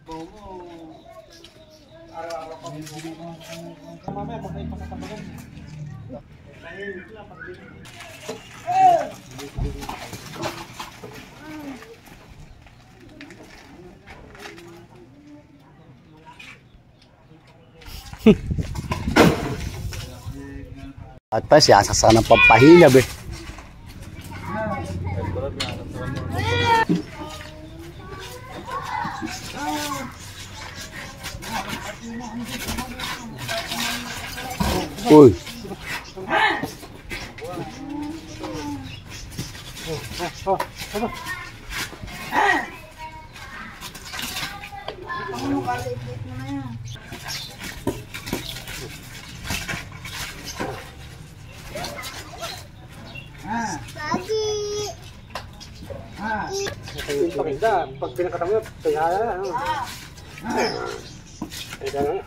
Araw-araw pa rin. Mamaya magkain pa sa tabagan. Tahimik lang pag-ibig. At pa siya sasa ng pampahilab eh. Uy. Pakita, pag pinakatama nyo, kaya ano. Kaya na.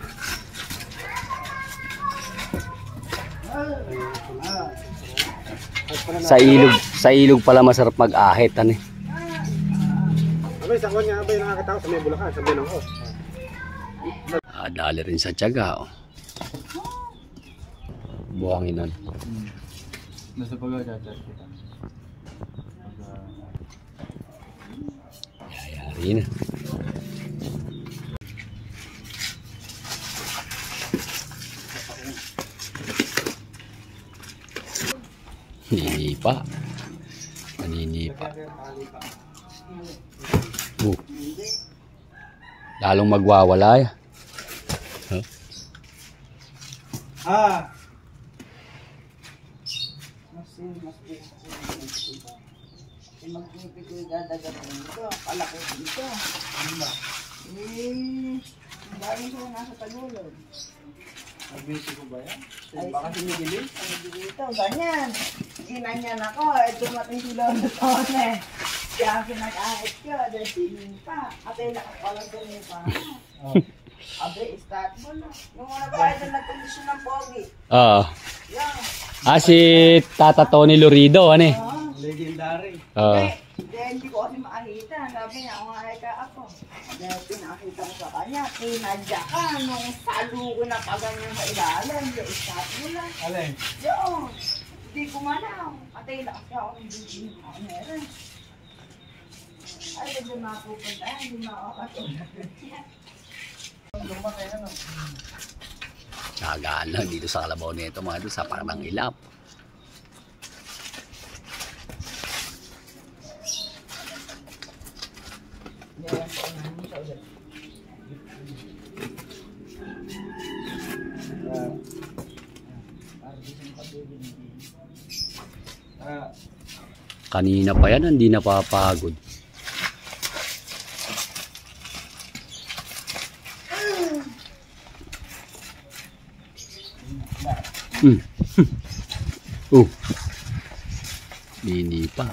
Sa ilog pala masarap mag-ahit ano eh. Abay, sa kanya, abay nakakita ko sa may Bulacan, sa Binang ko. Dali rin sa tiyaga oh. Buhangin nun. Nasa pag-a-chat kita. Yayari na. Naninipa. Naninipa. Lalong magwawala ya. Huh? Magpipikoy dadagat dito, palaki dito. Dahil siya nasa Tagulog. Nagbisi ko ba yan? Ay, Baka sinigilis? Ay, dito, ganyan. Ginanyan ako, dumating si Lolo Tone. Kaya ang pinag-ahit ko, dahil sinin pa. At ay nakapalag doon yung pa. Abe, start mo na. Yung mga bahay na nagkondisyon ng pogi. Oo. Yan. Si Tata Tony Lorido ano eh. Legendary. Hindi ko kasi makakita. Sabi niya, umahika ako. Dahil pinakita ko sa kanya, pinadya ka nung salo ko na paganyan sa ilalim. Yung start mo na. Alin? Yun. Hindi ko manaw. Atay lang siya ako ng bigin ko. Meron. Ay, hindi mapupunta. Hindi makakatulad. Nagaan lang dito sa kalabaw nito mga ito sa parang ilap. Kanina pa yan, hindi napapagod. Bini pa.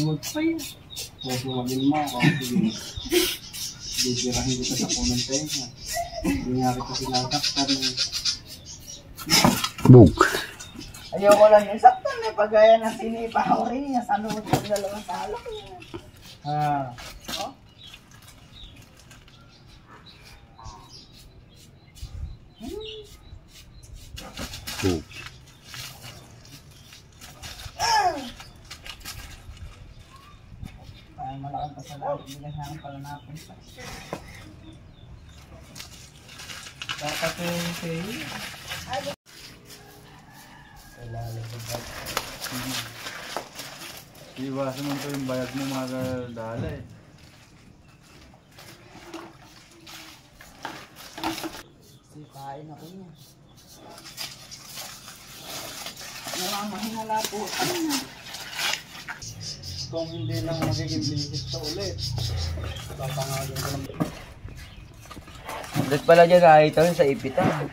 Huwag pa yan. Huwag huwagin mo kasi bibirahin kita sa punong tenga. Hindi nga kita sinasaktan. Bug. Ayoko lang yung saktan eh. Pagaya ng sinipa ko rin niya. Sa loob ng dalawang salak niya. Oh? Bug. Ay, malaking pasalamat. Bilahan pala napunta. Dapat yung sa'yo. Iwasan mo pa yung bayag mo mga dala eh. Sipain ako niya. Namamahinala po. Ano na? Kung hindi lang magiging blisit sa ulit. Papangagin ko lang. Ulit pala dyan nakita rin sa ipitan.